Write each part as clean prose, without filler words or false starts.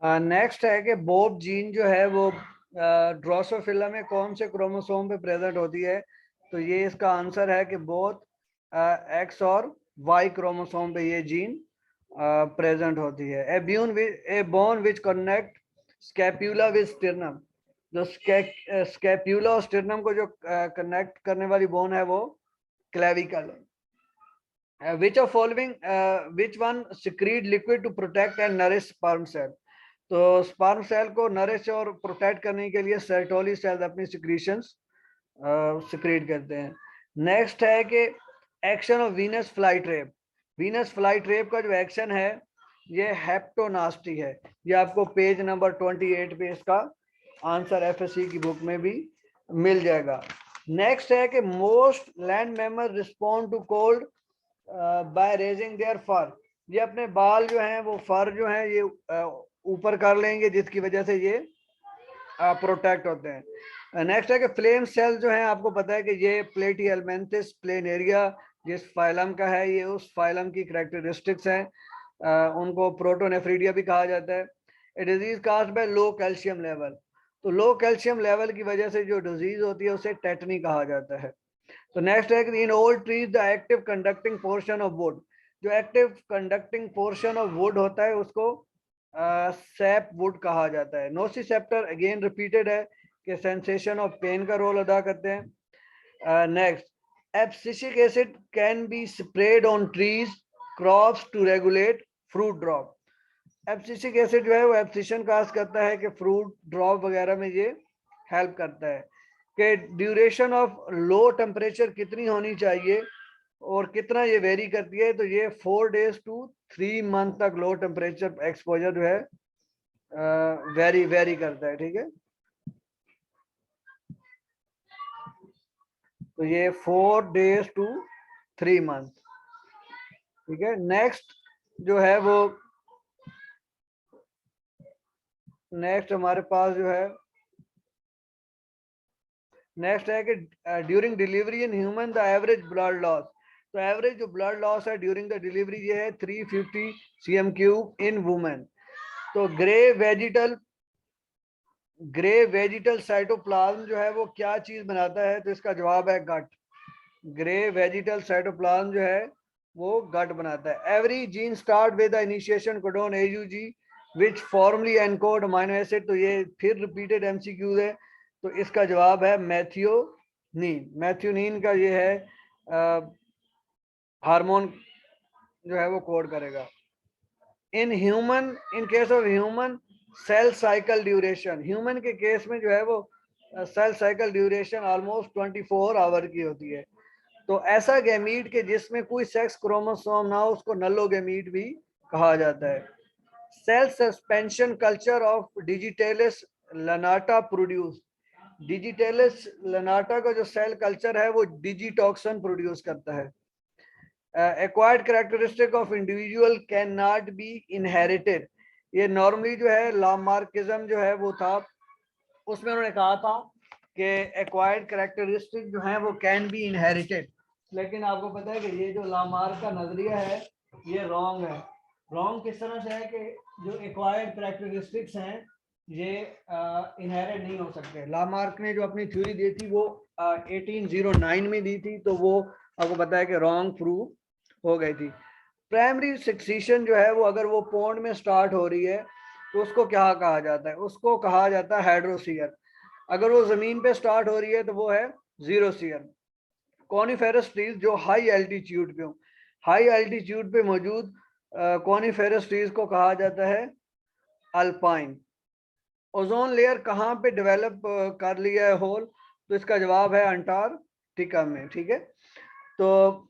Next है कि Bob gene जो है वो ड्रोसोफिला में कौन से क्रोमोसोम पे प्रेजेंट होती है। तो ये इसका आंसर है कि बोथ एक्स और वाई क्रोमोसोम पे ये जीन प्रेजेंट होती है। A bone which connect scapula with sternum, जो स्कैप्यूला और स्टिर्नम को जो कनेक्ट करने वाली बोन है वो क्लेविकल है। which one secrete liquid to protect and nourish sperm cell। तो स्पर्म सेल को नरिश और प्रोटेक्ट करने के लिए सर्टोली सेल्स अपनी सिक्रीशंस सिक्रीट करते हैं। नेक्स्ट है कि action of Venus fly trap. Venus fly trap का जो एक्शन है ये हेप्टोनास्टी है। ये आपको पेज नंबर 28 पे इसका आंसर एफएससी की बुक में भी मिल जाएगा। नेक्स्ट है कि most land mammal respond to cold by raising their fur. ये अपने बाल जो हैं वो फर जो हैं ये ऊपर कर लेंगे, जिसकी वजह से ये प्रोटेक्ट होते हैं। नेक्स्ट है कि फ्लेम सेल जो है, आपको पता है कि ये प्लेटिहेल्मिन्थस प्लेनेरिया जिस फाइलम का है, ये उस फाइलम की कैरेक्टरिस्टिक्स हैं। उनको प्रोटोनेफ्रीडिया भी कहा जाता है। A disease caused bye low calcium level. तो लो कैल्शियम लेवल की वजह से जो डिजीज होती है उसे टेटनी कहा जाता है। तो नेक्स्ट है कि in old trees the active conducting portion of wood. जो active conducting portion of wood होता है उसको सैप वुड कहा जाता है। नोसिसेप्टर अगेन रिपीटेड है कि सेंसेशन ऑफ पेन का रोल अदा करते हैं। Next, abscisic acid can be spread on trees crops to regulate fruit drop. Abscisic acid जो है वो एब्सिशन काज करता है कि फ्रूट ड्रॉप वगैरह में ये हेल्प करता है। कि ड्यूरेशन ऑफ लो टेम्परेचर कितनी होनी चाहिए और कितना ये वेरी करती है। तो ये 4 days to 3 month तक लो टेम्परेचर एक्सपोजर जो है वेरी करता है। ठीक है, तो ये 4 days to 3 month। ठीक है, नेक्स्ट जो है वो नेक्स्ट हमारे पास जो है नेक्स्ट है कि during delivery in human the average blood loss. तो एवरेज जो ब्लड लॉस है ड्यूरिंग द डिलीवरी ये है 350 cm³ इन वुमेन। तो ग्रे वेजिटल साइटोप्लाज्म जो है वो क्या चीज बनाता है। तो इसका जवाब है गट। ग्रे वेजिटल साइटोप्लाज्म जो है वो गट बनाता है। Every gene start with the initiation codon AUG which formally encode amino acid. तो ये फिर रिपीटेड MCQ है। तो इसका जवाब है मैथियोनीन। मैथियोनीन का ये है हार्मोन जो है वो कोड करेगा। In case of human cell cycle duration, human के केस में जो है वो cell cycle duration almost 24 hour की होती है। तो ऐसा गैमीट के जिसमें कोई सेक्स क्रोमोसोम ना हो उसको नल्लोगैमीट भी कहा जाता है। Cell suspension culture of digitalis lanata produce. Digitalis lanata का जो सेल कल्चर है वो डिजिटॉक्सन प्रोड्यूस करता है। Acquired characteristic of individual can not be inherited. ये नॉर्मली जो है लामार्किज्म जो है वो था, उसमें उन्होंने कहा था कि एक्वायर्ड कैरेक्टरिस्टिक जो है वो कैन बी इनहेरिटेड। लेकिन आपको पता है कि ये जो लामार्क का नजरिया है ये रॉन्ग है। रॉन्ग किस तरह से है कि जो एक्वायर्ड कैरेक्टरिस्टिक्स हैं ये इनहेरिट नहीं हो सकते। लामार्क ने जो अपनी थ्योरी दी थी वो 1809 में दी थी, तो वो आपको पता है कि रॉन्ग प्रूव हो गई थी। प्राइमरी सक्सीशन जो है वो अगर वो पॉन्ड में स्टार्ट हो रही है तो उसको क्या कहा जाता है। उसको कहा जाता है हाइड्रोसीयर। अगर वो जमीन पे स्टार्ट हो रही है तो वो है जीरोसीयर। कॉनिफेरस ट्रीज जो हाई एल्टीट्यूड पे हो, हाई एल्टीट्यूड पे मौजूद कॉनिफेरस ट्रीज को कहा जाता है अल्पाइन। ओजोन लेयर कहाँ पे डेवलप कर लिया है होल। तो इसका जवाब है अंटार्कटिका में। ठीक है, तो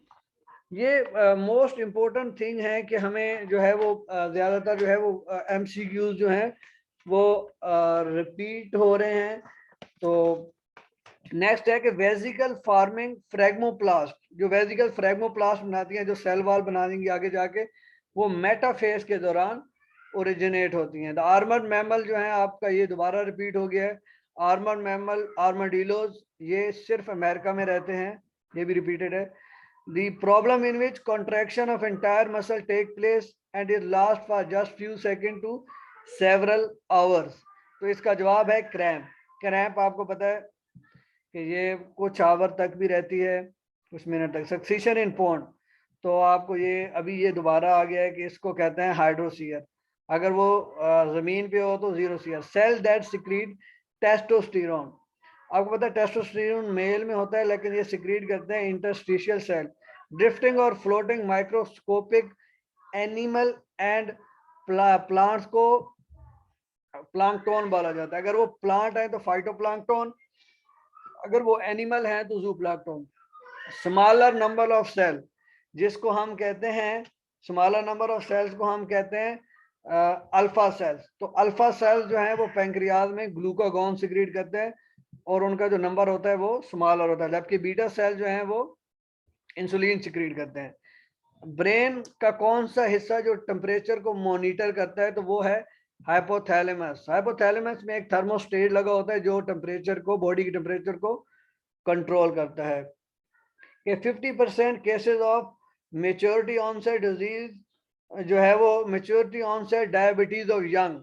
ये मोस्ट इम्पोर्टेंट थिंग है कि हमें जो है वो ज़्यादातर जो है वो MCQs जो हैं वो रिपीट हो रहे हैं। तो नेक्स्ट है कि वेजिकल फार्मिंग फ्रेगमोप्लास्ट। जो वेजिकल फ्रेगमोप्लास्ट बनाती हैं, जो सेल वाल बना देंगी आगे जाके, वो मेटाफेज के दौरान ओरिजिनेट होती हैं। द आर्मर्ड मैमल जो है आपका ये दोबारा रिपीट हो गया है। आर्मर्ड मैमल आर्माडिलोज ये सिर्फ अमेरिका में रहते हैं, ये भी रिपीटेड है। The problem in which contraction of entire muscle take place and it lasts for just few seconds to several hours. तो इसका जवाब है क्रैम्प। क्रैम्प आपको पता है कि ये कुछ आवर तक भी रहती है, कुछ मिनट तक। सक्सेशन इन पॉन्ड, तो आपको ये अभी ये दोबारा आ गया है कि इसको कहते हैं हाइड्रोसीयर। अगर वो जमीन पे हो तो जीरो सीयर। सेल दैट सिक्रीट टेस्टोस्टेरोन, आपको पता है टेस्टोस्टेरोन मेल में होता है, लेकिन ये सिक्रीट करते हैं इंटरस्टिशियल सेल। ड्रिफ्टिंग और floating microscopic animal and plants को प्लांक्टोन बोला जाता है। अगर वो प्लांट है तो फाइटोप्लांक्टोन, अगर वो एनिमल है तो जूप्लांक्टोन। स्मॉलर नंबर ऑफ सेल, जिसको हम कहते हैं स्मॉलर नंबर ऑफ सेल्स को हम कहते हैं अल्फा सेल्स। तो अल्फा सेल्स जो है वो पैंक्रियाज में ग्लूकागॉन सिक्रीट करते हैं और उनका जो नंबर होता है वो स्मॉलर होता है, जबकि बीटा सेल जो है वो इंसुलिन सिक्रीट करते हैं। ब्रेन का कौन सा हिस्सा जो टेम्परेचर को मॉनिटर करता है, तो वो है हाइपोथैलेमस। हाइपोथैलेमस में एक थर्मोस्टेट लगा होता है जो टेम्परेचर को, बॉडी की टेम्परेचर को कंट्रोल करता है। कि 50% cases of maturity onset disease जो है वो maturity onset diabetes of young,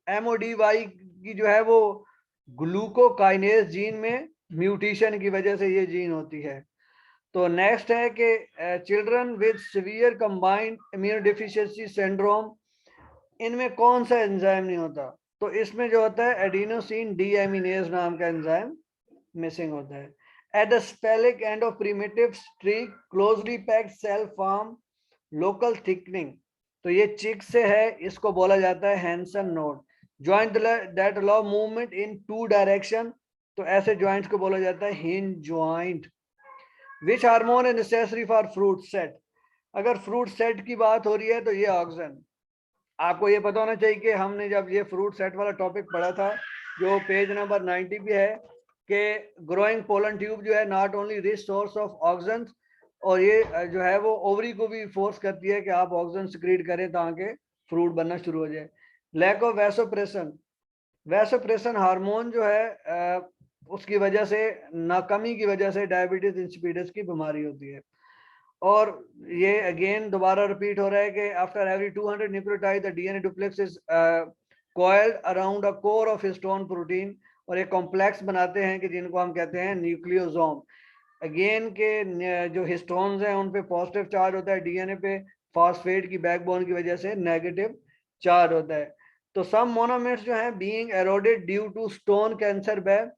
MODY की जो है वो ग्लूकोकाइनेज जीन में म्यूटेशन की वजह से ये जीन होती है। तो नेक्स्ट है कि children with severe combined immune deficiency syndrome, इनमें कौन सा एंजाइम नहीं होता, तो इसमें जो होता है एडिनोसिन डीएमिनेज नाम का एंजाइम मिसिंग होता है। At the spellic end of primitive streak, closely packed cell form local thickening, तो ये चिक से है, इसको बोला जाता है Hensen node. Joint that allow movement in two direction, तो ऐसे जॉइंट्स को बोला जाता है hinge joint. Which hormone is necessary for fruit set, अगर फ्रूट सेट की बात हो रही है तो ये ऑक्सीजन। आपको ये पता होना चाहिए कि हमने जब ये फ्रूट सेट वाला टॉपिक पढ़ा था जो पेज नंबर 90 पे है कि ग्रोइंग पोलन ट्यूब जो है not only rich source of oxygen, और ये जो है वो ओवरी को भी फोर्स करती है कि आप ऑक्सीजन सिक्रीट करें ताकि फ्रूट बनना शुरू हो जाए। लैक ऑफ वैसोप्रेशन, वैसोप्रेशन हार्मोन जो है उसकी वजह से, नाकमी की वजह से डायबिटीज इंसिपिडस की बीमारी होती है। और ये अगेन दोबारा रिपीट हो रहा है कि after every 200 nucleotide the DNA duplex is coiled around a core of histone protein, और एक कॉम्प्लेक्स बनाते हैं कि जिनको हम कहते हैं न्यूक्लियोसोम। अगेन के जो हिस्टोन्स हैं उन पे पॉजिटिव चार्ज होता है, डीएनए पे फॉस्फेट की बैकबोन की वजह से नेगेटिव चार्ज होता है। तो सम मोनोमर्स जो हैं being eroded due to stone cancer bag,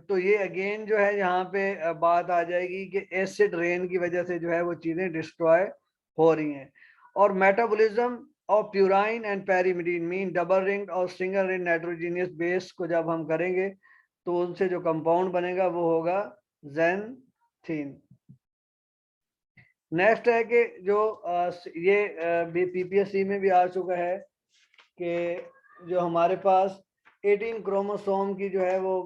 तो ये अगेन जो है यहाँ पे बात आ जाएगी कि एसिड रेन की वजह से जो है वो चीजें डिस्ट्रॉय हो रही हैं। और metabolism of purine and pyrimidine mean double ring और सिंगल रिंग नाइट्रोजीनियस बेस को जब हम करेंगे तो उनसे जो कंपाउंड बनेगा वो होगा ज़ैंथीन। नेक्स्ट है कि जो ये भी पीपीएससी में भी आ चुका है कि जो हमारे पास 18 क्रोमोसोम की जो है वो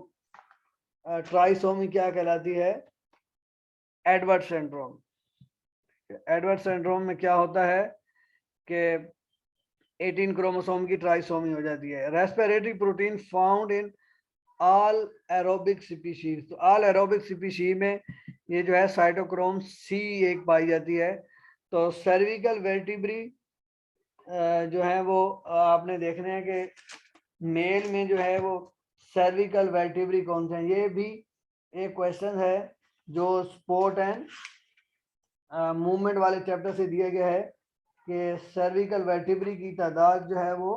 ट्राइसोमी क्या कहलाती है, एडवर्ड सिंड्रोम। एडवर्ड सिंड्रोम में क्या होता है कि 18 क्रोमोसोम की ट्राइसोमी हो जाती है। Respiratory protein found in all aerobic species, तो ऑल एरोबिक स्पीशीज में ये जो है साइटोक्रोम सी एक पाई जाती है। तो सर्विकल वर्टिब्री जो है वो आपने देखने हैं कि मेल में जो है वो सर्विकल वर्टिब्री कौन से हैं, ये भी एक क्वेश्चन है जो स्पोर्ट एंड मूवमेंट वाले चैप्टर से दिया गया है कि सर्विकल वर्टिब्री की तादाद जो है वो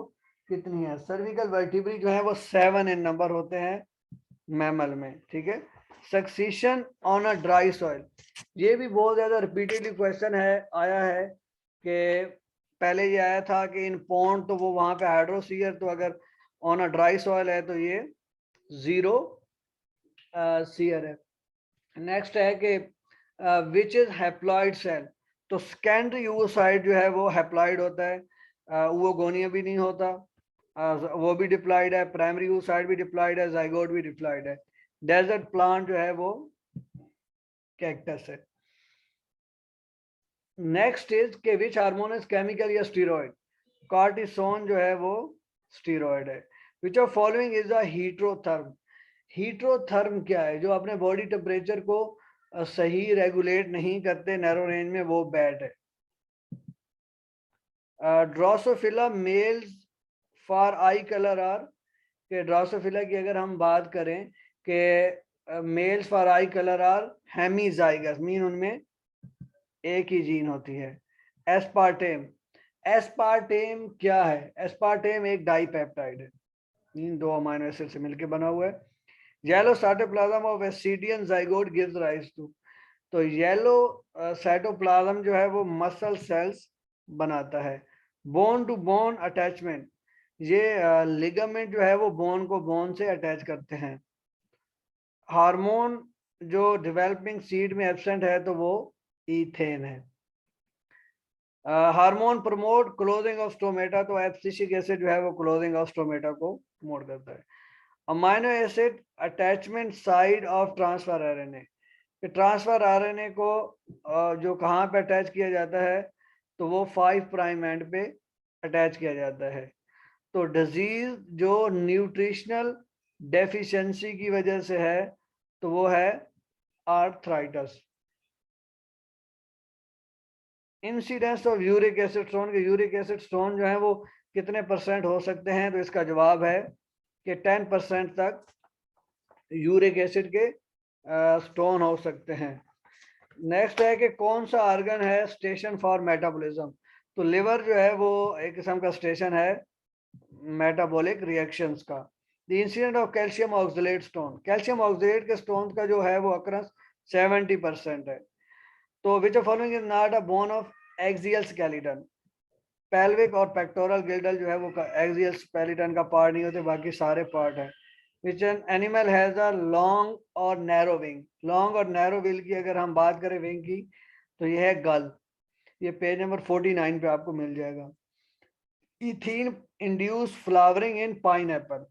कितनी है। सर्विकल वर्टिब्री जो है वो 7 इन नंबर होते हैं मैमल में, ठीक है। Succession on a dry soil, ये भी बहुत ज्यादा रिपीटेडली क्वेश्चन है, आया है कि पहले ये आया था कि इन पॉन्ड तो वो वहां पे हाइड्रोसीयर, तो अगर ऑन अ ड्राई सॉइल है तो ये जीरो सीयर है। नेक्स्ट है कि विच इज हैप्लॉइड सेल, तो सेकेंडरी यूओसाइट जो है वो हैप्लॉइड होता है, ओवोगोनिया भी नहीं होता, वो भी डिप्लॉइड है, प्राइमरी यूओसाइट भी डिप्लॉइड है, जाइगोट भी डिप्लॉइड है। डेजर्ट प्लांट जो है वो कैक्टस है। नेक्स्ट इज के विच हार्मोन इज केमिकल या स्टीरॉइड, कार्टिसोन जो है वो स्टीरॉइड है। Which of following is a heterotherm, heterotherm क्या है, जो अपने बॉडी टेम्परेचर को सही रेगुलेट नहीं करते नैरो रेंज में, वो बैड है। Drosophila males for eye colour are, के ड्रोसोफिला की अगर हम बात करें कि males for eye colour are hemizygous, mean उनमें एक ही जीन होती है। एस्पार्टेम, एस्पार्टेम क्या है? एस्पार्टेम एक डाइपेप्टाइड है, मीन दो अमीनो एसिड से मिलकर बना हुआ है। Yellow cytoplasm of ascidian zygote gives rise to, तो येलो साइटोप्लाज्म जो है वो मसल सेल्स बनाता है। बोन टू बोन अटैचमेंट, ये लिगामेंट जो है वो बोन को बोन से अटैच करते हैं। हार्मोन जो डेवलपिंग सीड में एब्सेंट है तो वो ईथेन है। Hormone promote closing of stomata, तो एब्सिसिक एसिड जो है वो क्लोजिंग ऑफ स्टोमेटा को प्रमोट करता है। Amino acid attachment side of transfer RNA, transfer RNA को जो कहाँ पे अटैच किया जाता है तो वो 5 प्राइम एंड पे अटैच किया जाता है। तो डिजीज जो न्यूट्रिशनल डेफिशिएंसी की वजह से है तो वो है arthritis. Incidence of uric acid stone, के यूरिक एसिड स्टोन जो है वो कितने % हो सकते हैं? तो इसका जवाब है कि 10% तक यूरिक एसिड के स्टोन हो सकते हैं। नेक्स्ट है कि कौन सा ऑर्गन है स्टेशन फॉर मेटाबॉलिज्म, तो लिवर जो है वो एक किस्म का स्टेशन है मेटाबॉलिक रिएक्शंस का। The incident of calcium oxalate stone, calcium oxalate के स्टोन का जो है वो अक्रंस 70% है। तो विच of following is not a bone of axial skeleton, pelvic और पेक्टोरल गिल्डल जो है वो एक्सियल स्केलेटन का पार्ट नहीं होते, बाकी सारे पार्ट है। विच an animal has a long और नैरो विंग, लॉन्ग और नैरो विंग की अगर हम बात करें विंग की तो ये है गल, ये पेज नंबर 49 पे आपको मिल जाएगा। इथीन इंड्यूस फ्लावरिंग इन पाइन एप्पल,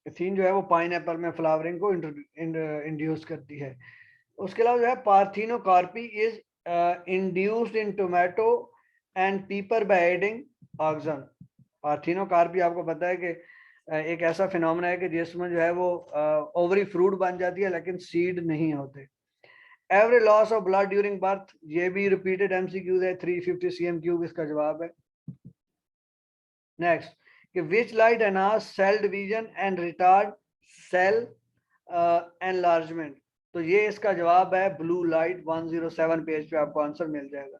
इथीन जो है वो पाइन एप्पल में फ्लावरिंग को इंड्यूस करती है। उसके अलावा जो है parthenocarpy is induced in tomato and पीपर बाय एडिंग ऑक्सन। पार्थिनोकार्पी आपको पता है कि एक ऐसा फिनोमेना है कि जिसमें जो है वो ओवरी फ्रूट बन जाती है लेकिन सीड नहीं होते। Every loss of blood during birth, ये भी रिपीटेड एमसीक्यूज है, 350 cm क्यूब इसका जवाब है। नेक्स्ट, कि which light enhance cell division and retard cell enlargement, तो ये इसका जवाब है ब्लू लाइट। 107 पेज पे आपको आंसर मिल जाएगा।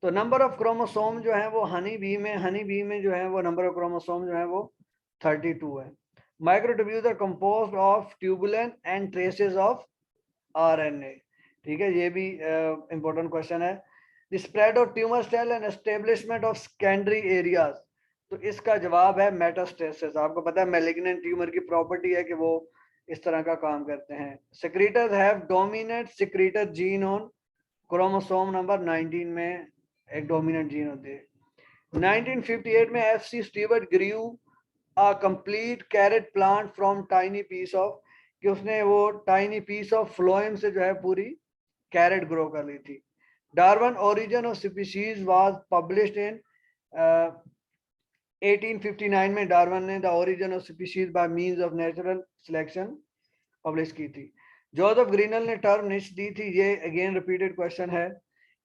तो नंबर ऑफ क्रोमोसोम जो है वो हनी बी में जो है वो नंबर ऑफ क्रोमोसोम जो है वो 32 है। Microtubules are composed of tubulin and traces of RNA, ठीक है, ये भी इंपॉर्टेंट क्वेश्चन है। The spread of tumour cell and establishment of secondary areas, तो इसका जवाब है मेटास्टेसिस। आपको पता है मैलिग्नेंट ट्यूमर की प्रॉपर्टी है कि वो इस तरह का काम करते हैं। Secretors have dominant secretor gene on chromosome number 19 में एक डोमिनेंट जीन होती है। 1958 में F C Steward grew a complete carrot plant from tiny piece of, कि उसने वो टाइनी पीस ऑफ फ्लोएम से जो है पूरी कैरेट ग्रो कर ली थी। Darwin origin of species was published in 1859 में डार्विन ने the origin of species by means of natural selection publish की थी। जोसेफ ग्रीनल ने टर्म निच दी थी, ये अगेन रिपीटेड क्वेश्चन है।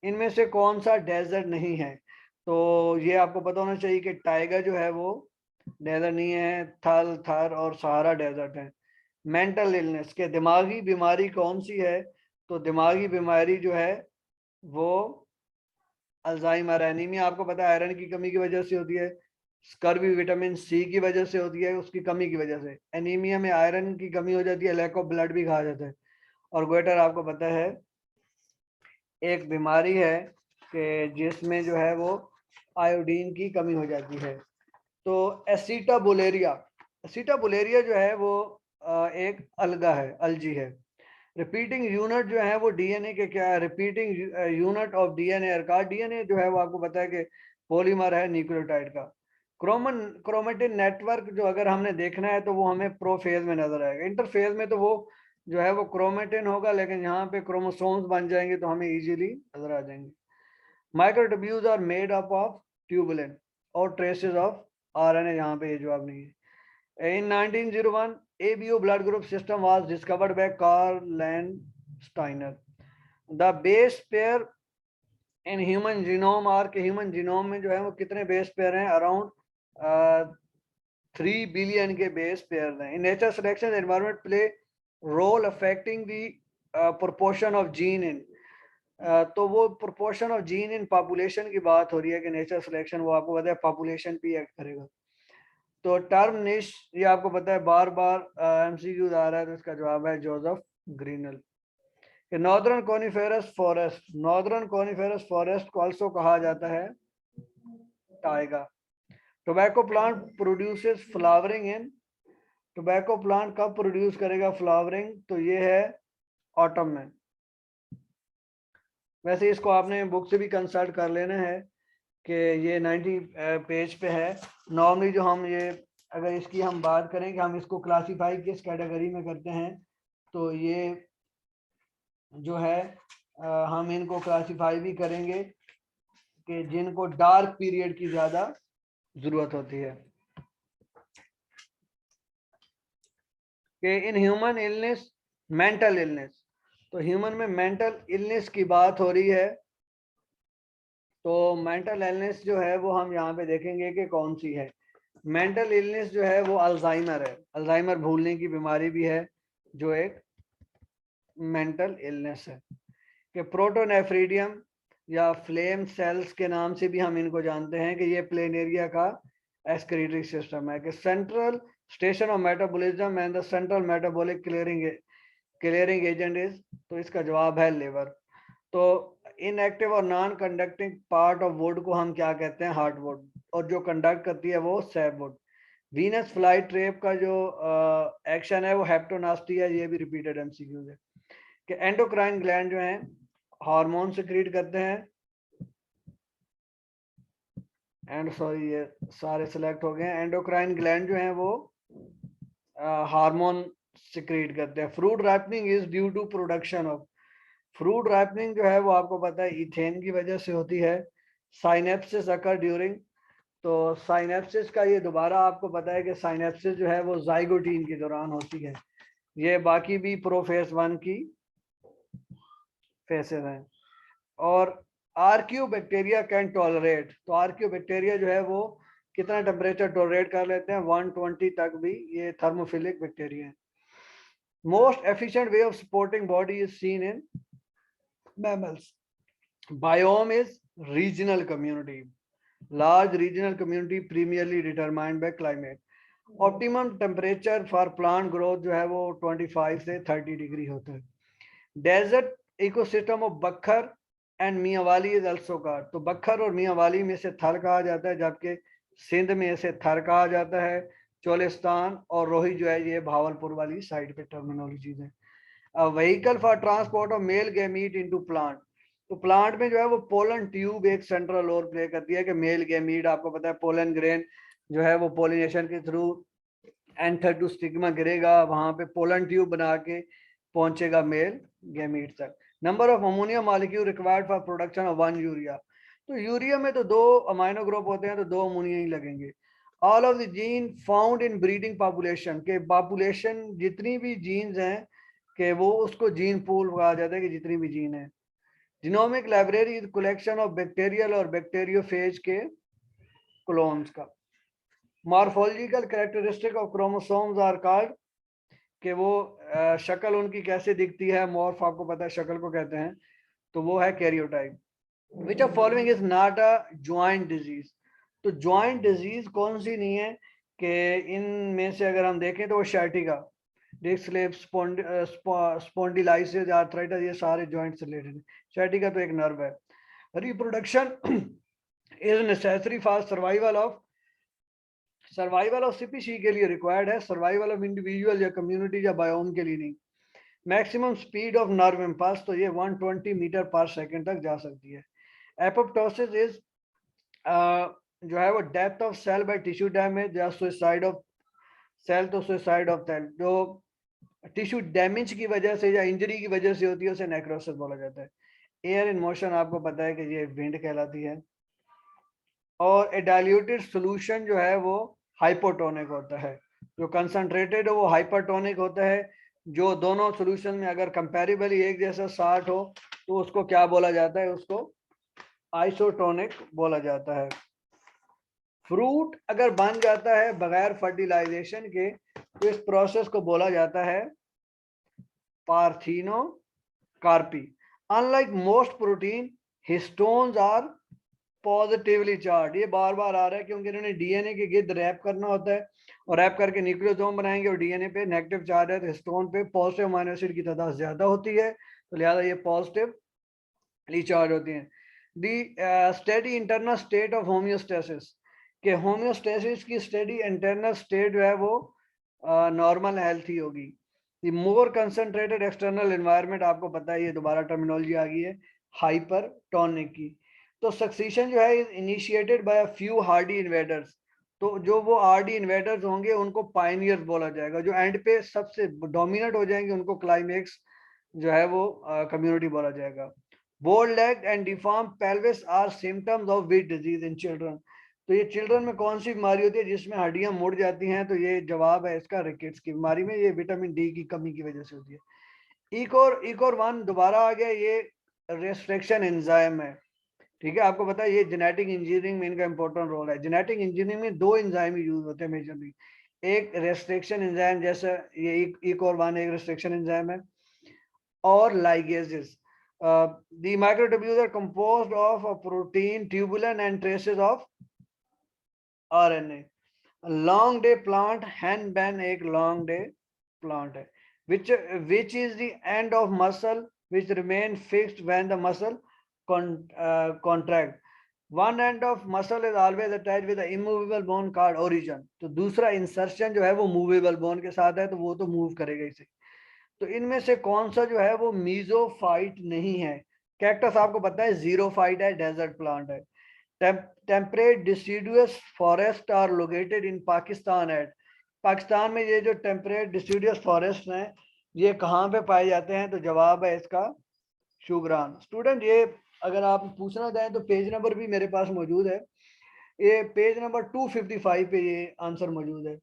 इनमें से कौन सा डेजर्ट नहीं है? तो ये आपको पता होना चाहिए कि टाइगर जो है वो डेजर्ट नहीं है, थल थर और सहारा डेजर्ट है। मेंटल इलनेस, के दिमागी बीमारी कौन सी है? तो दिमागी बीमारी जो है वो अल्जाइमर। एनीमिया आपको पता है आयरन की कमी की वजह से होती है, स्कर्वी विटामिन सी की वजह से होती है, उसकी कमी की वजह से। एनीमिया में आयरन की कमी हो जाती है, लैक ऑफ ब्लड भी कहा जाता है। और गोइटर आपको पता है एक बीमारी है कि जिसमें जो है वो आयोडीन की कमी हो जाती है। तो एसिटाबुलेरिया, एसिटाबुलेरिया जो है वो एक अलगा है, अलजी है। रिपीटिंग यूनिट जो है वो डीएनए के क्या है? रिपीटिंग यूनिट ऑफ डीएनए का, डीएनए जो है वो आपको पता है कि पॉलीमर है न्यूक्लियोटाइड का। क्रोमेटिन नेटवर्क जो अगर हमने देखना है तो वो हमें प्रोफेज में नजर आएगा। इंटरफेज में तो वो जो है वो क्रोमेटिन होगा, लेकिन यहाँ पे क्रोमोसोम्स बन जाएंगे तो हमें इजीली नजर आ जाएंगे। Microtubules are made up of tubulin और ट्रेसेस ऑफ आरएनए, यहाँ पे ये जवाब नहीं है। In 1901, ABO blood group system was discovered by Carl Landsteiner. The base pair in human genome are के ह्यूमन जीनोम में जो है वो कितने बेस पेयर हैं? अराउंड 3 बिलियन के बेस पेयर हैं। In nature selection environment play role affecting the proportion of gene in, तो वो proportion of gene in population की बात हो रही है कि नेचर सिलेक्शन वो आपको पता है पॉपुलेशन पे एक्ट करेगा। तो टर्म निश ये आपको पता है बार बार एमसीक्यू आ रहा है, तो इसका जवाब है Joseph Grinnell. Northern coniferous forest, northern coniferous forest को ऑल्सो कहा जाता है taiga. Tobacco plant produces flowering in, tobacco plant कब प्रोड्यूस करेगा फ्लावरिंग? तो ये है ऑटम में। वैसे इसको आपने बुक से भी कंसल्ट कर लेना है कि ये 90 पेज पे है। नॉर्मली जो हम ये अगर इसकी हम बात करें कि हम इसको क्लासीफाई किस कैटेगरी में करते हैं, तो ये जो है हम इनको क्लासीफाई भी करेंगे कि जिनको डार्क पीरियड की ज्यादा जरूरत होती है। कि in human illness, mental illness, तो ह्यूमन में मेंटल इलनेस की बात हो रही है। तो मेंटल इलनेस जो है वो हम यहाँ पे देखेंगे कि कौन सी है। मेंटल इलनेस जो है वो अल्जाइमर है, अल्जाइमर भूलने की बीमारी भी है जो एक मेंटल इलनेस है। कि प्रोटोनेफ्रीडियम या फ्लेम सेल्स के नाम से भी हम इनको जानते हैं कि ये प्लेनेरिया का एक्सक्रीटरी सिस्टम है। कि central station of metabolism and the central metabolic clearing agent is, तो इसका जवाब है लिवर। तो इनएक्टिव और non conducting part of would को हम क्या कहते हैं? हार्डवुड। और जो कंडक्ट करती है वो सैपवुड। वीनस फ्लाई ट्रेप का जो एक्शन है वो हेप्टोनास्टी है, ये भी रिपीटेड एमसीक्यू है। कि एंडोक्राइन ग्लैंड जो है हार्मोन सिक्रीट करते हैं, एंड सॉरी ये सारे सिलेक्ट हो गए हैं। एंडोक्राइन ग्लैंड जो है वो हार्मोन सिक्रीट करते हैं। Fruit ripening is due to production of, fruit ripening जो है वो आपको पता है इथेन की वजह से होती है। साइनेप्सिस अकर ड्यूरिंग, तो साइनेप्सिस का ये दोबारा आपको पता है कि साइनेप्सिस जो है वो जाइगोटीन के दौरान होती है। ये बाकी भी प्रोफेस 1 की फेसेस हैं। और आर्क्यू बैक्टीरिया कैन टॉलरेट, तो आर्क्यू बैक्टीरिया जो है वो कितना टेम्परेचर टॉलरेट कर लेते हैं? 120 तक भी, ये थर्मोफिलिक बैक्टीरिया है। Most efficient way of supporting body is seen in mammals. Biome is regional community, large regional community primarily determined by climate. Optimum temperature for plant growth जो है वो 25 से 30 डिग्री होता है। डेजर्ट इकोसिस्टम ऑफ बखर and Mianwali is also called, तो बखर और मियावाली में से थर कहा जाता है, जबकि सिंध में इसे थर कहा जाता है। चोलिस्तान और रोही जो है ये भावलपुर वाली साइड पे टर्मिनोलॉजीज है। Vehicle for transport of male gamete into plant, तो प्लांट में जो है वो पोलन ट्यूब एक सेंट्रल रोल प्ले करती है। कि मेल गैमीट आपको पता है पोलन ग्रेन जो है वो पोलिनेशन के थ्रू एंथर टू स्टिग्मा गिरेगा, वहां पे पोलन ट्यूब बना के पहुंचेगा मेल गैमीट तक। Number of ammonia molecule required for production of 1 urea, तो यूरिया में तो 2 अमाइनो ग्रुप होते हैं, तो 2 अमोनिया ही लगेंगे। All of the gene found in breeding population, के पॉपुलेशन जितनी भी जीन्स हैं कि वो उसको जीन पूल कहा जाता है कि जितनी भी जीन है। Genomic library is collection of bacterial और बैक्टीरियोफेज के क्लोन्स का। Morphological characteristic of chromosomes are called, कि वो शक्ल उनकी कैसे दिखती है, मॉर्फ आपको पता है शक्ल को कहते हैं, तो वो है karyotype. Which of following is not a joint disease, तो ज्वाइंट डिजीज कौन सी नहीं है? कि इनमें से अगर हम देखें तो वो शर्टिका, डिस्क स्लिप, स्पॉन्डिलाइसिस, आर्थराइटिस, ये सारे जॉइंट से रिलेटेड है। शर्टिका तो एक नर्व है। Reproduction is necessary for survival of species के लिए रिक्वायर्ड है, सर्वाइवल ऑफ इंडिविजुअल या कम्युनिटी या बायोम के लिए नहीं। Maximum speed of nerve impulse, तो ये 120 मीटर पर सेकंड तक जा सकती है। एपोप्टोसिस इज जो है वो death of cell by tissue damage या सुसाइड ऑफ सेल, तो सुसाइड ऑफ सेल जो टिश्यू डैमेज की वजह से या इंजरी की वजह से होती है उसे नेक्रोसिस बोला जाता है। एयर इन मोशन आपको पता है कि ये विंड कहलाती है। और ए डाइल्यूटेड सॉल्यूशन जो है वो हाइपोटोनिक होता है, जो कंसंट्रेटेड है वो हाइपरटोनिक होता है। जो दोनों सॉल्यूशन में अगर कंपैरेबली एक जैसा साल्ट हो तो उसको क्या बोला जाता है? उसको आइसोटोनिक बोला जाता है। फ्रूट अगर बन जाता है बगैर फर्टिलाइजेशन के तो इस प्रोसेस को बोला जाता है parthenocarpy. Unlike most protein, histones are positively charge. ये बार बार आ रहा है क्योंकि इन्होंने डीएनए के गिर्द रैप करना होता है और रैप करके न्यूक्लियोसोम बनाएंगे और डीएनए पे नेगेटिव चार्ज है तो हिस्टोन पे पॉजिटिव अमीनो एसिड की तादाद ज्यादा होती है, तो लिहाजा ये पॉजिटिवली चार्ज होती हैं। The steady internal state of homeostasis, के होम्योस्टेसिस की स्टेडी इंटरनल स्टेट जो है वो नॉर्मल हेल्थी होगी। The more concentrated external environment, आपको पता है ये दोबारा टर्मिनोलॉजी आ गई है हाइपरटोनिक की। तो सक्सीशन जो है initiated by a few Hardy invaders, तो जो वो हार्डी इन्वेडर्स होंगे उनको पायनियर्स बोला जाएगा। जो एंड पे सबसे डोमिनेट हो जाएंगे उनको क्लाइमेक्स जो है वो कम्युनिटी बोला जाएगा। Bold leg and deform pelvis are symptoms of wheat disease in children. तो ये चिल्ड्रन में कौन सी बीमारी होती है जिसमें हड्डियां मुड़ जाती हैं, तो ये जवाब है इसका रिकेट्स की बीमारी में। ये विटामिन डी की कमी की वजह से होती है। इकोर वन दोबारा आ गया, ये रेस्ट्रिक्शन एंजाइम है। ठीक है, आपको पता है ये जेनेटिक इंजीनियरिंग में इनका इंपॉर्टेंट रोल है। जेनेटिक इंजीनियरिंग में दो एंजाइम यूज होते हैं मेजरली, एक रेस्ट्रिक्शन एंजाइम जैसे ये इकोर वन एक रेस्ट्रिक्शन एंजाइम है, और ligases. the microtubules are composed of a protein, tubulin and traces of RNA. Long day plant, henbane एक लॉन्ग डे प्लांट है, which is the end of muscle which remain fixed when the muscle contract. One end of muscle is always attached with the immovable bone called origin. तो दूसरा insertion जो है वो movable bone के साथ है, तो वो तो मूव करेगा इसे। तो इनमें से कौन सा जो है वो मीजोफाइट नहीं है? कैक्टस आपको पता है जीरोफाइट है, डेजर्ट प्लांट है। Temperate deciduous forest are located in Pakistan at, Pakistan में ये जो टेम्परेट डिसीडुअस फॉरेस्ट हैं ये कहाँ पे पाए जाते हैं? तो जवाब है इसका शुगरान। स्टूडेंट ये अगर आप पूछना चाहें तो पेज नंबर भी मेरे पास मौजूद है, ये पेज नंबर 255 पे ये आंसर मौजूद है।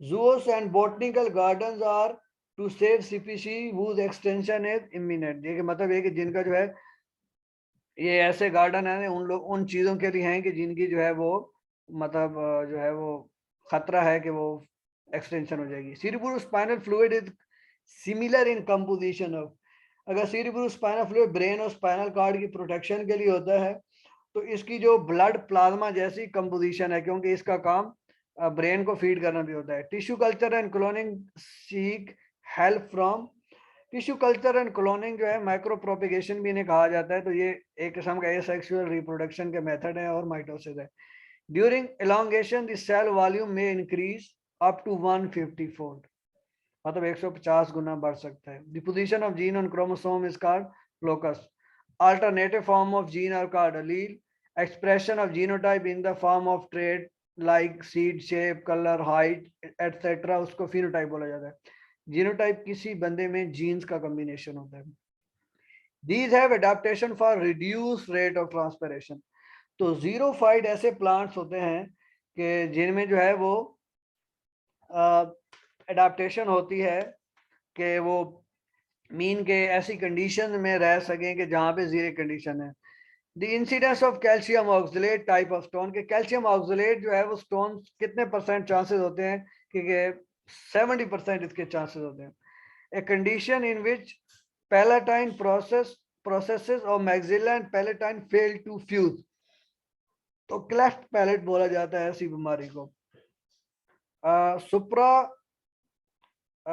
zoos and botanical gardens are to save species whose extension is imminent। ये मतलब ये कि जिनका जो है ये ऐसे गार्डन है उन लोग उन चीजों के लिए हैं कि जिनकी जो है वो मतलब जो है वो खतरा है कि वो एक्सटेंशन हो जाएगी। cerebrospinal fluid is similar in composition of, अगर cerebrospinal fluid ब्रेन और स्पाइनल कार्ड की प्रोटेक्शन के लिए होता है तो इसकी जो ब्लड प्लाज्मा जैसी कंपोजिशन है, क्योंकि इसका काम ब्रेन को फीड करना भी होता है। Tissue culture and cloning seek help from, tissue culture and cloning जो है माइक्रो प्रोपिगेशन भी इन्हें कहा जाता है, तो ये एक किस्म का एसेक्सुअल रिप्रोडक्शन के मेथड है और माइटोसिस है। During elongation the cell volume में इंक्रीज अप टू 150 फोल्ड, मतलब 150 गुना बढ़ सकता है। The position of gene on chromosome is called locus. Alternative form of gene are called allele. Expression of genotype in the form of trait like seed shape, colour, height etcetera, उसको phenotype बोला जाता है। Genotype किसी बंदे में jeans का combination होता है। These have adaptation for reduced rate of transpiration। तो जीरोफाइट ऐसे प्लांट्स होते हैं कि जिनमें जो है वो एडाप्टेशन होती है कि वो मीन के ऐसी कंडीशन में रह सकें कि जहाँ पे जीरो कंडीशन है। The incidence of calcium oxalate type of stone, के कैल्शियम ऑक्सलेट जो है वो स्टोन कितने परसेंट चांसेस होते हैं? कि 70% इसके चांसेस होते हैं। A condition in which palatine processes और maxilla and palatine fail to fuse, तो क्लेफ्ट पैलेट बोला जाता है ऐसी बीमारी को।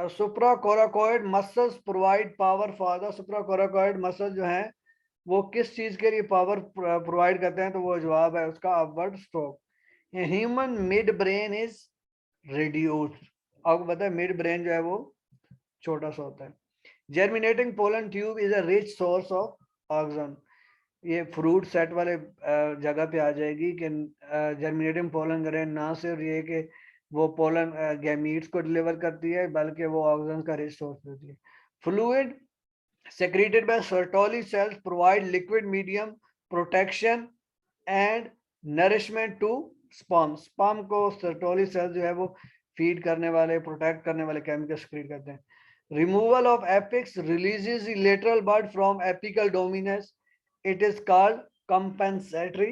Supracoracoid muscles provide power for the, supracoracoid muscle जो हैं वो किस चीज के लिए पावर प्रोवाइड करते हैं? तो वो जवाब है उसका upward stroke. Human mid brain is reduced, आपको पता है मिड ब्रेन जो है वो छोटा सा होता है। Germinating pollen tube is a rich source of oxygen, ये फ्रूट सेट वाले जगह पे आ जाएगी कि जर्मिनेटिंग पोलन ग्रेन ना सिर्फ ये कि वो पोलन गैमीट्स को डिलीवर करती है बल्कि वो ऑक्सीजन का रिच सोर्स होती है। Fluid secreted by Sertoli cells provide liquid medium protection and nourishment to sperm। sperm को Sertoli cells जो है वो फीड करने वाले प्रोटेक्ट करने वाले केमिकल secrete करते हैं। removal of apex releases the lateral bud from apical dominus, it is called compensatory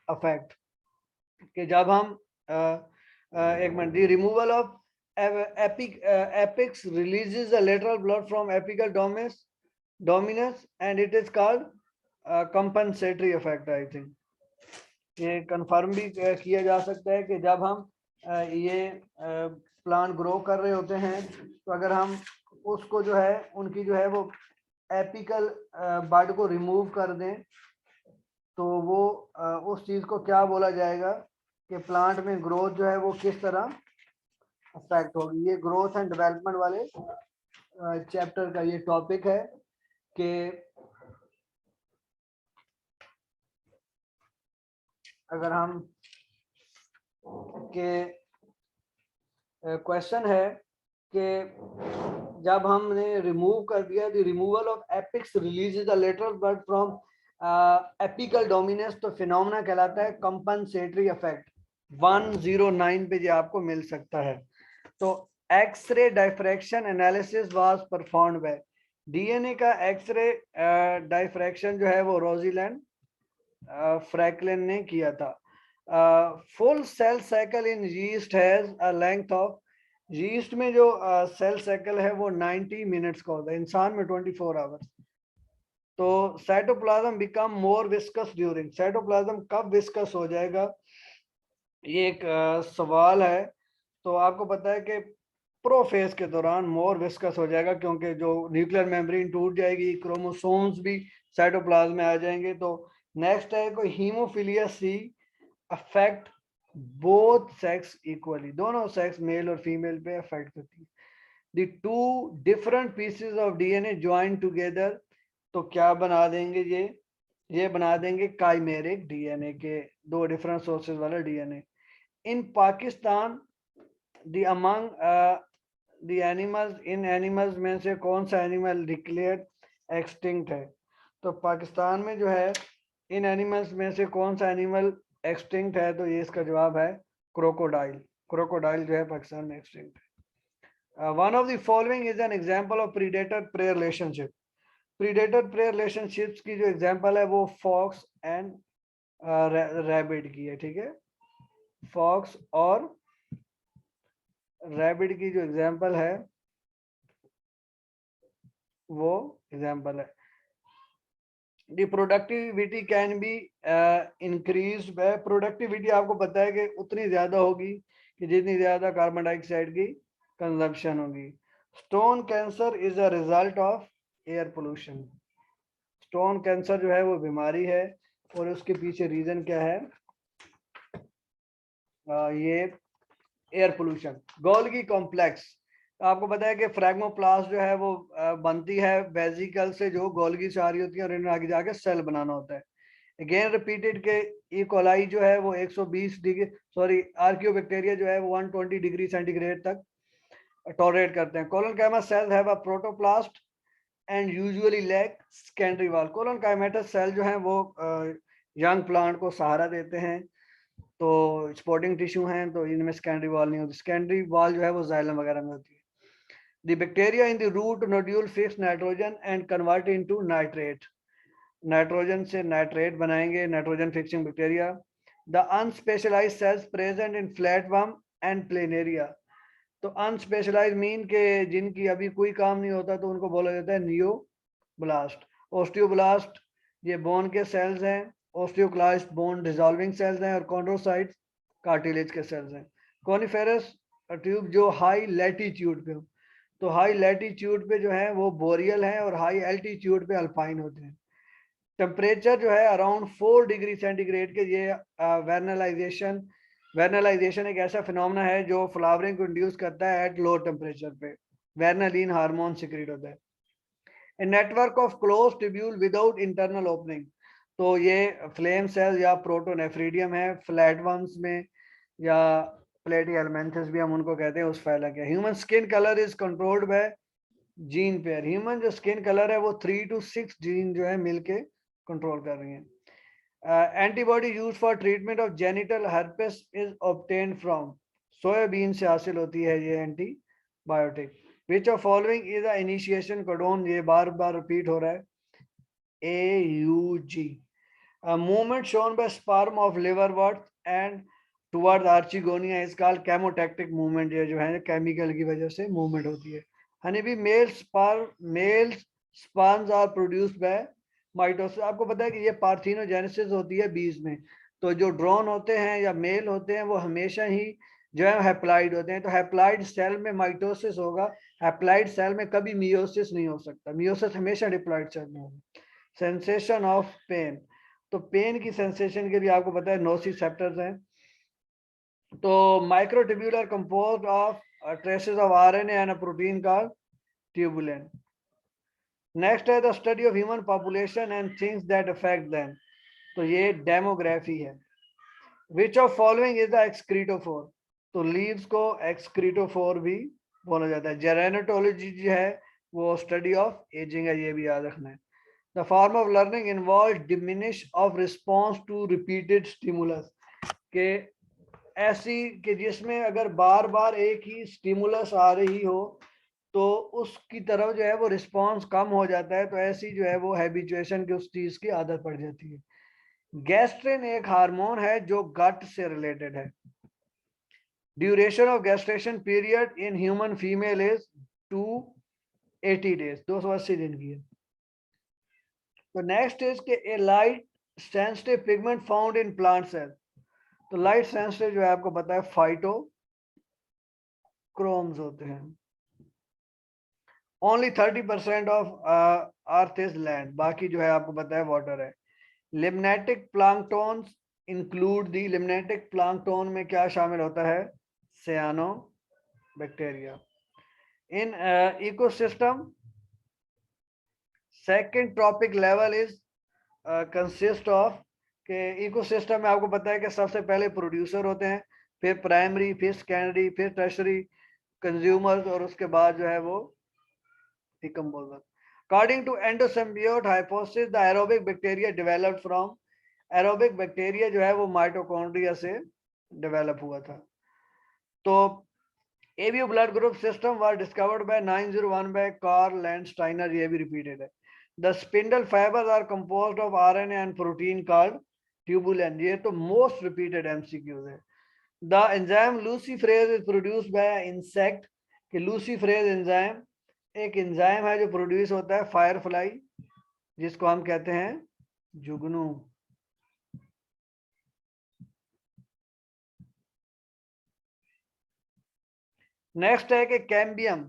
effect, कि जब हम एक minute, the removal of apex releases the lateral blood from apical dominus and it is called compensatory effect. I think ये confirm भी किया जा सकता है कि जब हम ये प्लांट ग्रो कर रहे होते हैं तो अगर हम उसको जो है उनकी जो है वो एपिकल बड को रिमूव कर दें तो वो उस चीज को क्या बोला जाएगा कि प्लांट में ग्रोथ जो है वो किस तरह अफेक्ट होगी। ये ग्रोथ एंड डेवलपमेंट वाले चैप्टर का ये टॉपिक है कि अगर हम के क्वेश्चन है कि जब हमने रिमूव कर दिया, the removal of apex releases the lateral bud from apical dominance, तो फिनोमेना कहलाता है कंपनसेटरी इफेक्ट। 109 पे ये आपको मिल सकता है। तो X ray diffraction analysis was performed by, DNA का एक्सरे डायफ्रैक्शन जो है वो रोजीलैंड फ्रैंकलिन ने किया था। Full cell cycle in yeast has a length of, yeast में जो सेल साइकिल है वो 90 मिनट्स का होता है, इंसान में 24 आवर्स। तो cytoplasm become more viscous during, cytoplasm कब विस्कस हो जाएगा, ये एक सवाल है। तो आपको पता है कि प्रोफेज के दौरान मोर विस्कस हो जाएगा क्योंकि जो न्यूक्लियर मेम्ब्रेन टूट जाएगी, क्रोमोसोम्स भी साइटोप्लाज्म में आ जाएंगे। तो नेक्स्ट है कोई हीमोफीलिया सी अफेक्ट बोथ सेक्स इक्वली, दोनों सेक्स मेल और फीमेल पे अफेक्ट होती है। The two different pieces of DNA join together, तो क्या बना देंगे ये बना देंगे काइमेरिक डीएनए के, दो डिफरेंट सोर्सेज वाला DNA. In Pakistan the among the animals, in animals में से कौन सा एनिमल डिक्लेयर्ड एक्सटिंक्ट है, तो पाकिस्तान में जो है इन एनिमल्स में से कौन सा एनिमल एक्सटिंक्ट है, तो ये इसका जवाब है क्रोकोडाइल। क्रोकोडाइल जो है पाकिस्तान में एक्सटिंक्ट है। One of the following is an example of predator pray relationship, predator pray relationships की जो एग्जांपल है वो फॉक्स एंड रैबिट की है, ठीक है। फॉक्स और रैबिट की जो एग्जांपल है वो एग्जांपल है। The productivity can be increase by, productivity आपको पता है कि उतनी ज्यादा होगी कि जितनी ज्यादा कार्बन डाइऑक्साइड की कंजम्पशन होगी। Stone cancer is a result of air pollution, stone cancer जो है वो बीमारी है और उसके पीछे रीजन क्या है, ये एयर पोल्यूशन। गोल्गी कॉम्प्लेक्स, आपको पता है कि फ्रैगमोप्लास्ट जो है वो बनती है वेजिकल से जो गोल्गी से आ रही होती है और इन्हें आगे जाके सेल बनाना होता है। अगेन रिपीटेड के ई कोलाई जो है वो 120 डिग्री, सॉरी आर्कियोबैक्टीरिया जो है वो 120 डिग्री सेंटीग्रेड तक टॉलरेट करते हैं। Collenchyma cells have a protoplast and usually lack secondary wall, collenchymatous cell जो है वो यंग प्लांट को सहारा देते हैं, तो स्पोर्टिंग टिश्यू हैं तो इनमें सेकेंडरी वॉल नहीं होती, सेकेंडरी वॉल जो है वो जाइलम वगैरह में होती है। The bacteria in the root nodule fix nitrogen and convert into nitrate, nitrogen से नाइट्रेट बनाएंगे, nitrogen fixing bacteria. The unspecialised cells present in flatworm and planaria, तो अनस्पेशलाइज्ड मीन के जिनकी अभी कोई काम नहीं होता तो उनको बोला जाता है नियोब्लास्ट। ओस्टियोब्लास्ट ये बोन के सेल्स हैं, ओस्टियोक्लास्ट बोन डिसॉल्विंग सेल्स हैं और कॉन्ड्रोसाइट्स कार्टिलेज के सेल्स हैं। कॉनिफेरस ट्यूब जो हाई लैटीट्यूड पे हो, तो हाई लैटीट्यूड पे जो है वो बोरियल है और हाई एल्टीट्यूड पे अल्पाइन होते हैं। टेम्परेचर जो है अराउंड 4 डिग्री सेंटीग्रेड के, ये वेर्नलाइजेशन, वेर्नलाइजेशन एक ऐसा फिनोमेना है जो फ्लावरिंग को इंड्यूस करता है एट लो टेम्परेचर पे, वेर्नलिन हार्मोन सिक्रीट होता है। A network of close tubule without internal opening, तो ये फ्लेम सेल या प्रोटोनेफ्रीडियम है फ्लैटवर्म्स में, या प्लेटिहेल्मिन्थस भी हम उनको कहते हैं, उस फैला के। Human skin colour is controlled by gene pair, human जो स्किन कलर है वो 3 to 6 जीन जो है मिलके कंट्रोल कर रही हैं। Antibody use for treatment of genital herpes is obtained from, soybean से हासिल होती है ये antibiotic. Which of following is a initiation codon, ये बार बार रिपीट हो रहा है। AUG. A movement shown by sperm of liverwort and towards archegonia is called chemotactic movement. ये जो है केमिकल की वजह से मूवमेंट होती है. Honeybee male sperms are produced by mitosis. आपको पता है कि ये पार्थिनोजेनेसिस होती है बीज में. तो जो ड्रोन होते हैं या मेल होते हैं वो हमेशा ही जो है हैप्लाइड होते हैं. तो हैप्लाइड सेल में माइटोसिस होगा. हैप्लाइड सेल में कभी मियोसिस नहीं हो सकता. मियोसिस हमेशा डिप्लॉइड सेल में होगा. Sensation of pain. तो पेन की सेंसेशन के लिए आपको पता है नोसिसेप्टर्स हैं. तो microtubular composed of traces of RNA and a protein called tubulin. Next है the study of human population and things that affect them. तो ये डेमोग्राफी है. Which of following is the excretophore. तो लीव्स को एक्सक्रीटोफोर भी बोला जाता है. जेरेनोटोलॉजी जो है वो स्टडी ऑफ एजिंग है, ये भी याद रखना है. The form of learning involves diminish of response to repeated stimulus. के ऐसी कि जिसमें अगर बार बार एक ही स्टिमुलस आ रही हो तो उसकी तरफ जो है वो रिस्पॉन्स कम हो जाता है. तो ऐसी जो है वो हैबिचुएशन की उस चीज की आदत पड़ जाती है. गैस्ट्रिन एक हार्मोन है जो गट से रिलेटेड है. Duration of gestation period in human female is 280 days. 280 दिन की है. तो नेक्स्ट इज के a light sensitive pigment found in plant cell. तो लाइट सेंसिटिव जो है आपको पता है फाइटोक्रोम्स होते हैं. Only 30% of earth is land. बाकी जो है आपको पता है वाटर है. Limnetic planktons include the. Limnetic plankton में क्या शामिल होता है? Cyanobacteria. In ecosystem second trophic level is consist of के इकोसिस्टम में आपको पता है कि सबसे पहले प्रोड्यूसर होते हैं, फिर प्राइमरी, फिर सेकेंडरी, फिर टर्शरी कंज्यूमर्स और उसके बाद जो है वो decomposer. According to endosymbiont hypothesis the aerobic bacteria developed from. Aerobic bacteria जो है वो माइटोकॉन्ड्रिया से डेवलप हुआ था. तो ABO blood group system was discovered by 901 by Karl Landsteiner. ये भी रिपीटेड है. The spindle fibers are composed of RNA and protein called tubulin. ये तो most repeated MCQs है. The enzyme luciferase is produced by an insect. कि luciferase enzyme एक enzyme है जो प्रोड्यूस होता है फायरफ्लाई, जिसको हम कहते हैं जुगनू. नेक्स्ट है कि cambium.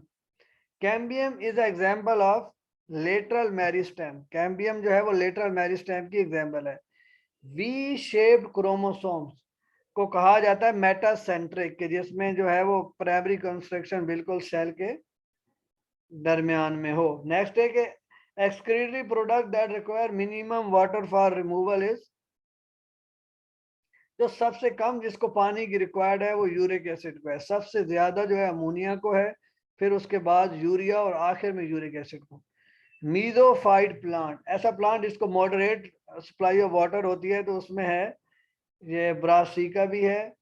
Cambium is example of lateral meristem. Cambium जो है वो लेटरल मेरिस्टेम की एग्जाम्पल है. वी शेप्ड क्रोमोसोम्स को कहा जाता है मेटासेंट्रिक, के जिसमें जो है वो प्राइमरी कंस्ट्रक्शन बिल्कुल सेल के दरमियान में हो. नेक्स्ट है कि excretory product that require minimum water for removal is. जो सबसे कम जिसको पानी की रिक्वायर्ड है वो यूरिक एसिड को है. सबसे ज्यादा जो है अमोनिया को है, फिर उसके बाद यूरिया और आखिर में यूरिक एसिड को. मीजोफाइट प्लांट, ऐसा प्लांट जिसको मॉडरेट सप्लाई ऑफ वाटर होती है, तो उसमें है ये ब्रासिका भी है.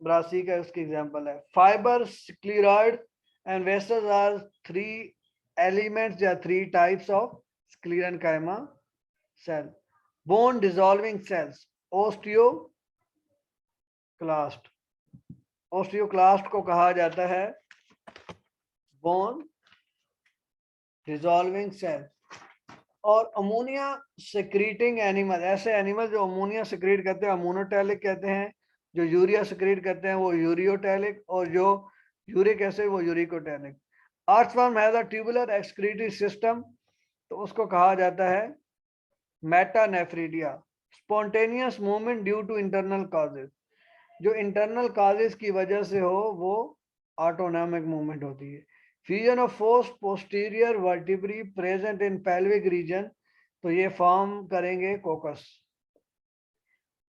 ब्रासिका उसकी एग्जांपल है. Fibre, sclereid and vessels are three elements या three types of sclerenchyma cell. Bone dissolving cells. Osteoclast. Osteoclast को कहा जाता है बोन डिसॉल्विंग सेल. और अमोनिया सिक्रीटिंग एनिमल, ऐसे एनिमल जो अमोनिया सिक्रीट करते हैं अमोनोटैलिक कहते हैं. जो यूरिया सिक्रीट करते हैं वो यूरियोटैलिक, और जो यूरिक एसिड वो uricotelic. Earthworm has a tubular excretory system, तो उसको कहा जाता है metanephridia. Spontaneous movement due to internal causes. जो इंटरनल कॉजेज की वजह से हो वो ऑटोनॉमिक मूवमेंट होती है. Fusion of four posterior vertebrae present in pelvic region, तो ये फॉर्म करेंगे कोकस.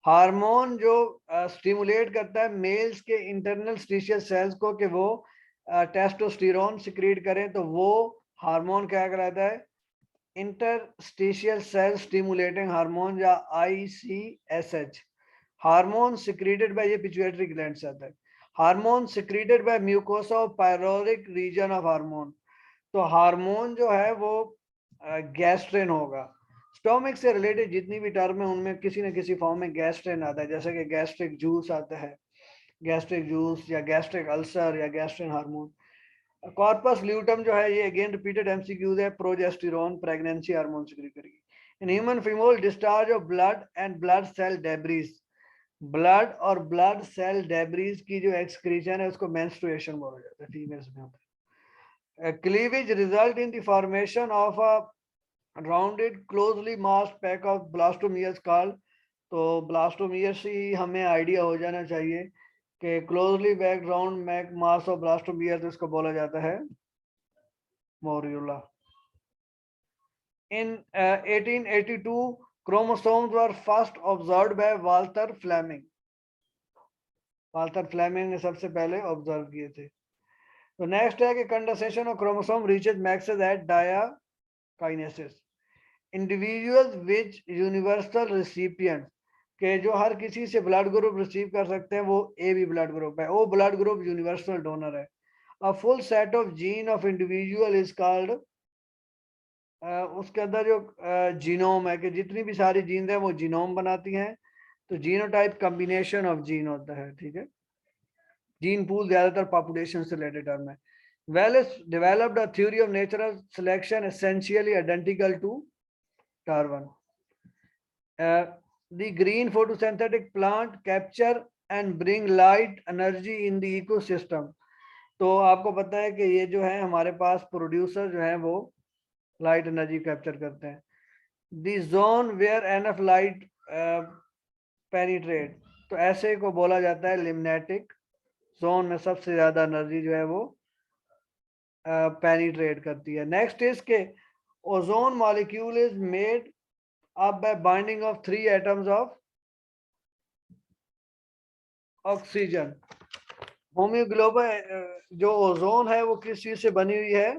हार्मोन जो स्टिमुलेट करता है मेल्स के इंटरनल स्टिशियल सेल्स को कि वो टेस्टोस्टेरोन सिक्रीट करें, तो वो हार्मोन क्या कहलाता है? इंटरस्टिशियल सेल स्टिमुलेटिंग हार्मोन या ICSH. हार्मोन सिक्रीटेड बाय ये पिट्यूटरी ग्लैंड से आता है. Hormone secreted by mucosa of pyloric region of hormone. तो हार्मोन जो है वो गैस्ट्रिन होगा. स्टोमिक से रिलेटेड जितनी भी टर्म है उनमें किसी न किसी फॉर्म में गैस्ट्रिन आता है, जैसे कि गैस्ट्रिक जूस आता है, गैस्ट्रिक जूस या गैस्ट्रिक अल्सर या गैस्ट्रिन हार्मोन। कॉर्पस ल्यूटम जो है ये अगेन रिपीटेड एमसीक्यूज है, प्रोजेस्टेरोन प्रेगनेंसी हार्मोन सिक्रीट करेगी। In human female discharge of blood and blood cell debris, blood और ब्लड सेल डेब्रीज की जो एक्सक्रीशन है उसको मेंस्ट्रुएशन बोला जाता है, फीमेल्स में होता है। Cleavage result in the formation of a rounded closely massed pack of blastomeres called, तो ब्लास्टोमियर्स ही हमें आइडिया हो जाना चाहिए कि closely packed round mac mass of blastomeres, इसको बोला जाता है morula. In 1882, chromosomes were first observed by Walter Fleming. Walter Fleming ने सबसे पहले ऑब्जर्व किए थे। तो नेक्स्ट है कि condensation of chromosome reaches maxima at diakinesis. Individuals which universal recipient, के जो हर किसी से ब्लड ग्रुप रिसीव कर सकते हैं वो ए बी ब्लड ग्रुप है, वो ब्लड ग्रुप यूनिवर्सल डोनर है। A full set of gene of individual is called, उसके अंदर जो जीनोम है कि जितनी भी सारी जीन्स हैं वो जीनोम बनाती हैं, तो जीनोटाइप कॉम्बिनेशन ऑफ जीन होता है, ठीक है। जीन पूल ज्यादातर पॉपुलेशन से रिलेटेड टर्म है। Wallace developed a theory of natural selection essentially identical to Darwin. The green photosynthetic plant capture and bring light energy in the ecosystem. तो आपको पता है कि ये जो है हमारे पास प्रोड्यूसर जो है वो लाइट एनर्जी कैप्चर करते हैं। The zone where enough light penetrate, तो ऐसे को बोला जाता है लिम्नेटिक जोन में सबसे ज्यादा एनर्जी जो है वो पेनिट्रेट करती है। नेक्स्ट इज के ozone molecule is made up by binding of 3 atoms of oxygen. Haemoglobin जो ओजोन है वो किस चीज से बनी हुई है,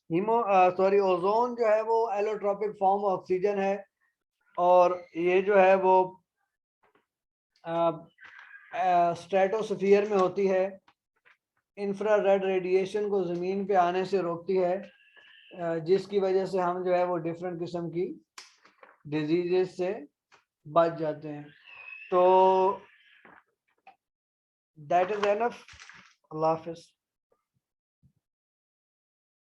ओजोन जो है वो एलोट्रोपिक फॉर्म ऑक्सीजन है, और ये जो है वो स्ट्रेटोस्फीयर में होती है, इंफ्रारेड रेडिएशन को ज़मीन पे आने से रोकती है, जिसकी वजह से हम जो है वो डिफरेंट किस्म की डिजीजेस से बच जाते हैं। तो दैट इज एनफ। अल्लाह हाफिज़।